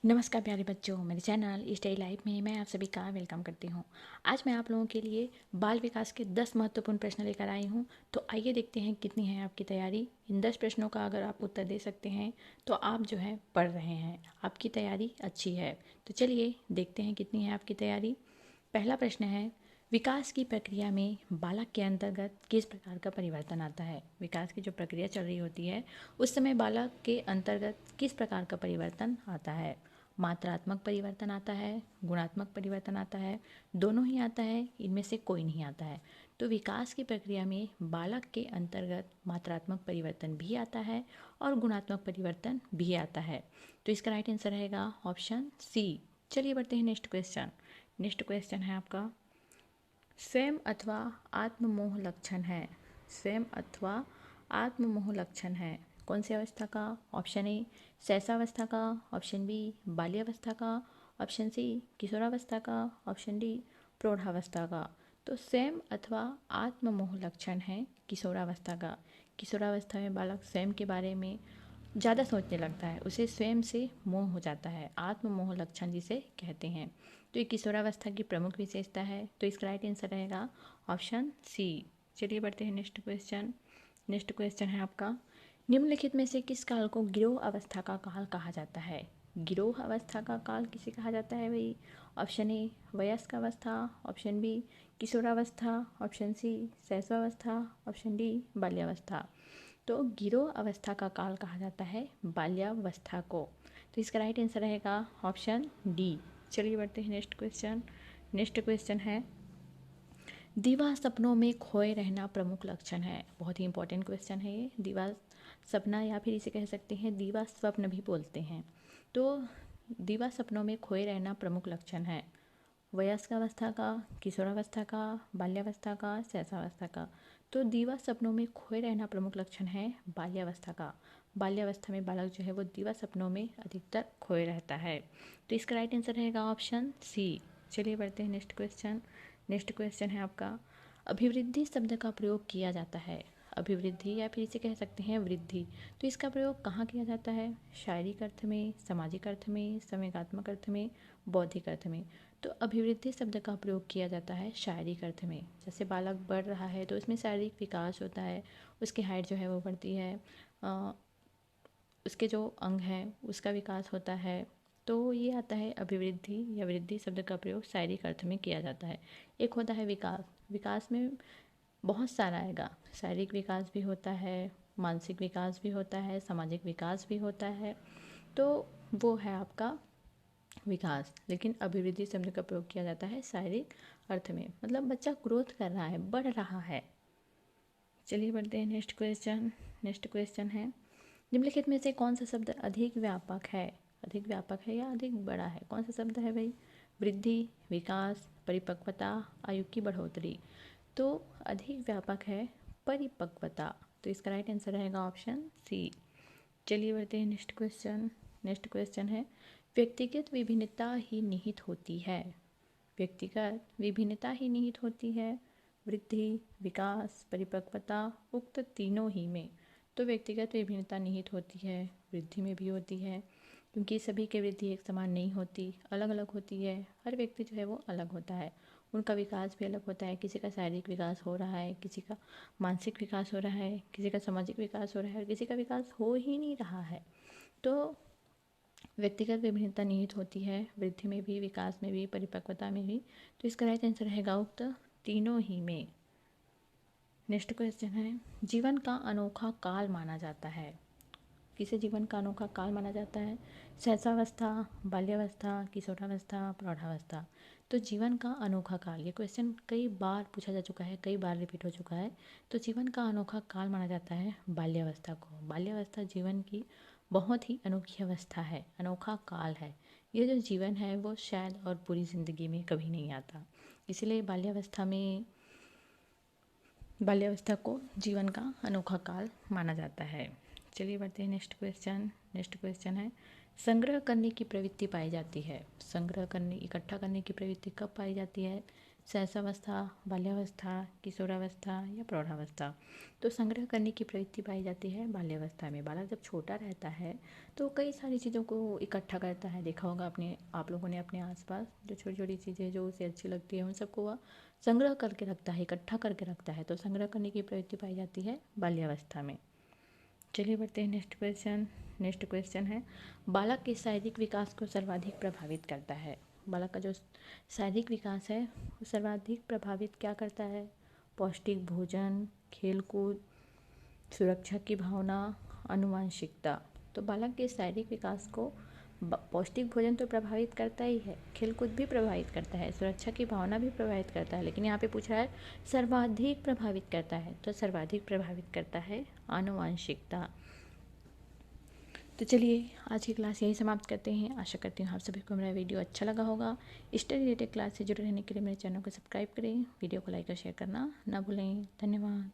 नमस्कार प्यारे बच्चों, मेरे चैनल स्टडी लाइफ में मैं आप सभी का वेलकम करती हूँ। आज मैं आप लोगों के लिए बाल विकास के 10 महत्वपूर्ण प्रश्न लेकर आई हूँ। तो आइए देखते हैं कितनी है आपकी तैयारी। इन 10 प्रश्नों का अगर आप उत्तर दे सकते हैं तो आप जो है पढ़ रहे हैं, आपकी तैयारी अच्छी है। तो चलिए देखते हैं कितनी है आपकी तैयारी। पहला प्रश्न है, विकास की प्रक्रिया में बालक के अंतर्गत किस प्रकार का परिवर्तन आता है। विकास की जो प्रक्रिया चल रही होती है उस समय बालक के अंतर्गत किस प्रकार का परिवर्तन आता है। मात्रात्मक परिवर्तन आता है, गुणात्मक परिवर्तन आता है, दोनों ही आता है, इनमें से कोई नहीं आता है। तो विकास की प्रक्रिया में बालक के अंतर्गत मात्रात्मक परिवर्तन भी आता है और गुणात्मक परिवर्तन भी आता है। तो इसका राइट आंसर रहेगा ऑप्शन सी। चलिए बढ़ते हैं नेक्स्ट क्वेश्चन। नेक्स्ट क्वेश्चन है आपका, स्वयं अथवा आत्ममोह लक्षण है। स्वयं अथवा आत्ममोह लक्षण है कौन सी अवस्था का। ऑप्शन ए शैशवावस्था का, ऑप्शन बी बाल्यावस्था का, ऑप्शन सी किशोरावस्था का, ऑप्शन डी प्रौढ़ावस्था का। तो स्वयं अथवा आत्ममोह लक्षण है किशोरावस्था का। किशोरावस्था में बालक स्वयं के बारे में ज़्यादा सोचने लगता है, उसे स्वयं से मोह हो जाता है, आत्ममोह लक्षण जिसे कहते हैं। तो ये किशोरावस्था की प्रमुख विशेषता है। तो इसका राइट आंसर रहेगा ऑप्शन सी। चलिए बढ़ते हैं नेक्स्ट क्वेश्चन। नेक्स्ट क्वेश्चन है आपका, निम्नलिखित में से किस काल को गिरोह अवस्था का काल कहा जाता है। गिरोह अवस्था का काल किसे कहा जाता है भाई। ऑप्शन ए वयस्क अवस्था, ऑप्शन बी किशोरावस्था, ऑप्शन सी शैशवावस्था, ऑप्शन डी बाल्यावस्था। तो गिरोह अवस्था का काल कहा जाता है बाल्यावस्था को। तो इसका राइट आंसर रहेगा ऑप्शन डी। चलिए बढ़ते हैं नेक्स्ट क्वेश्चन। नेक्स्ट क्वेश्चन है, दीवा सपनों में खोए रहना प्रमुख लक्षण है। बहुत ही इंपॉर्टेंट क्वेश्चन है ये। दीवा सपना या फिर इसे कह सकते हैं दीवा स्वप्न भी बोलते हैं। तो दीवा सपनों में खोए रहना प्रमुख लक्षण है वयस्क अवस्था का, किशोरावस्था का, बाल्यावस्था का, शैशवावस्था का। तो दीवा सपनों में खोए रहना प्रमुख लक्षण है बाल्यावस्था का। बाल्यावस्था में बालक जो है वो दीवा सपनों में अधिकतर खोए रहता है। तो इसका राइट आंसर रहेगा ऑप्शन सी। चलिए बढ़ते हैं नेक्स्ट क्वेश्चन। नेक्स्ट क्वेश्चन है आपका, अभिवृद्धि शब्द का प्रयोग किया जाता है। अभिवृद्धि या फिर इसे कह सकते हैं वृद्धि। तो इसका प्रयोग कहाँ किया जाता है। शारीरिक अर्थ में, सामाजिक अर्थ में, संवेगात्मक अर्थ में, बौद्धिक अर्थ में। तो अभिवृद्धि शब्द का प्रयोग किया जाता है शारीरिक अर्थ में। जैसे बालक बढ़ रहा है तो उसमें शारीरिक विकास होता है, उसकी हाइट जो है वो बढ़ती है, उसके जो अंग हैं उसका विकास होता है। तो ये आता है अभिवृद्धि या वृद्धि शब्द का प्रयोग शारीरिक अर्थ में किया जाता है। एक होता है विकास। विकास में बहुत सारा आएगा, शारीरिक विकास भी होता है, मानसिक विकास भी होता है, सामाजिक विकास भी होता है। तो वो है आपका विकास। लेकिन अभिवृद्धि शब्द का प्रयोग किया जाता है शारीरिक अर्थ में, मतलब बच्चा ग्रोथ कर रहा है, बढ़ रहा है। चलिए बढ़ते हैं नेक्स्ट क्वेश्चन। नेक्स्ट क्वेश्चन है, निम्नलिखित में से कौन सा शब्द अधिक व्यापक है। अधिक व्यापक है या अधिक बड़ा है, कौन सा शब्द है भाई। वृद्धि, विकास, परिपक्वता, आयु की बढ़ोतरी। तो अधिक व्यापक है परिपक्वता। तो इसका राइट आंसर रहेगा ऑप्शन सी। चलिए बढ़ते हैं नेक्स्ट क्वेश्चन। नेक्स्ट क्वेश्चन है, व्यक्तिगत विभिन्नता ही निहित होती है। व्यक्तिगत विभिन्नता ही निहित होती है वृद्धि, विकास, परिपक्वता, उक्त तीनों ही में। तो व्यक्तिगत विभिन्नता निहित होती है, वृद्धि में भी होती है, क्योंकि सभी की वृद्धि एक समान नहीं होती, अलग अलग होती है। हर व्यक्ति जो है वो अलग होता है, उनका विकास भी अलग होता है। किसी का शारीरिक विकास हो रहा है, किसी का मानसिक विकास हो रहा है, किसी का सामाजिक विकास हो रहा है और किसी का विकास हो ही नहीं रहा है। तो व्यक्तिगत विभिन्नता निहित होती है वृद्धि में भी, विकास में भी, परिपक्वता में भी। तो इसका राइट आंसर रहेगा उक्त तीनों ही में। नेक्स्ट क्वेश्चन है, जीवन का अनोखा काल माना जाता है। किसे जीवन का अनोखा काल माना जाता है। शैशवावस्था, बाल्यावस्था, किशोरावस्था, प्रौढ़ावस्था। तो जीवन का अनोखा काल, ये क्वेश्चन कई बार पूछा जा चुका है, कई बार रिपीट हो चुका है। तो जीवन का अनोखा काल माना जाता है बाल्यावस्था को। बाल्यावस्था जीवन की बहुत ही अनोखी अवस्था है, अनोखा काल है। ये जो जीवन है वो शायद और पूरी ज़िंदगी में कभी नहीं आता, इसलिए बाल्यावस्था को जीवन का अनोखा काल माना जाता है। चलिए बढ़ते हैं नेक्स्ट क्वेश्चन। नेक्स्ट क्वेश्चन है, संग्रह करने की प्रवृत्ति पाई जाती है। संग्रह करने, इकट्ठा करने की प्रवृत्ति कब पाई जाती है। शैशवावस्था, बाल्यावस्था, किशोरावस्था या प्रौढ़ावस्था। तो संग्रह करने की प्रवृत्ति पाई जाती है बाल्यावस्था में। बालक जब छोटा रहता है तो कई सारी चीज़ों को इकट्ठा करता है। देखा होगा अपने आप लोगों ने अपने आसपास जो छोटी छोटी चीज़ें जो उसे अच्छी लगती है उन सबको वह संग्रह करके रखता है, इकट्ठा करके रखता है। तो संग्रह करने की प्रवृत्ति पाई जाती है बाल्यावस्था में। चलिए बढ़ते हैं नेक्स्ट क्वेश्चन। नेक्स्ट क्वेश्चन है, बालक के शारीरिक विकास को सर्वाधिक प्रभावित करता है। बालक का जो शारीरिक विकास है वो सर्वाधिक प्रभावित क्या करता है? पौष्टिक भोजन, खेलकूद, सुरक्षा की भावना, आनुवंशिकता। तो बालक के शारीरिक विकास को पौष्टिक भोजन तो प्रभावित करता ही है, खेलकूद भी प्रभावित करता है, सुरक्षा की भावना भी प्रभावित करता है, लेकिन यहाँ पे पूछा है सर्वाधिक प्रभावित करता है, तो सर्वाधिक प्रभावित करता है आनुवंशिकता। तो चलिए आज की क्लास यही समाप्त करते हैं। आशा करती हूँ आप सभी को मेरा वीडियो अच्छा लगा होगा। स्टडी रिलेटेड क्लास से जुड़े रहने के लिए मेरे चैनल को सब्सक्राइब करें, वीडियो को लाइक और शेयर करना ना भूलें। धन्यवाद।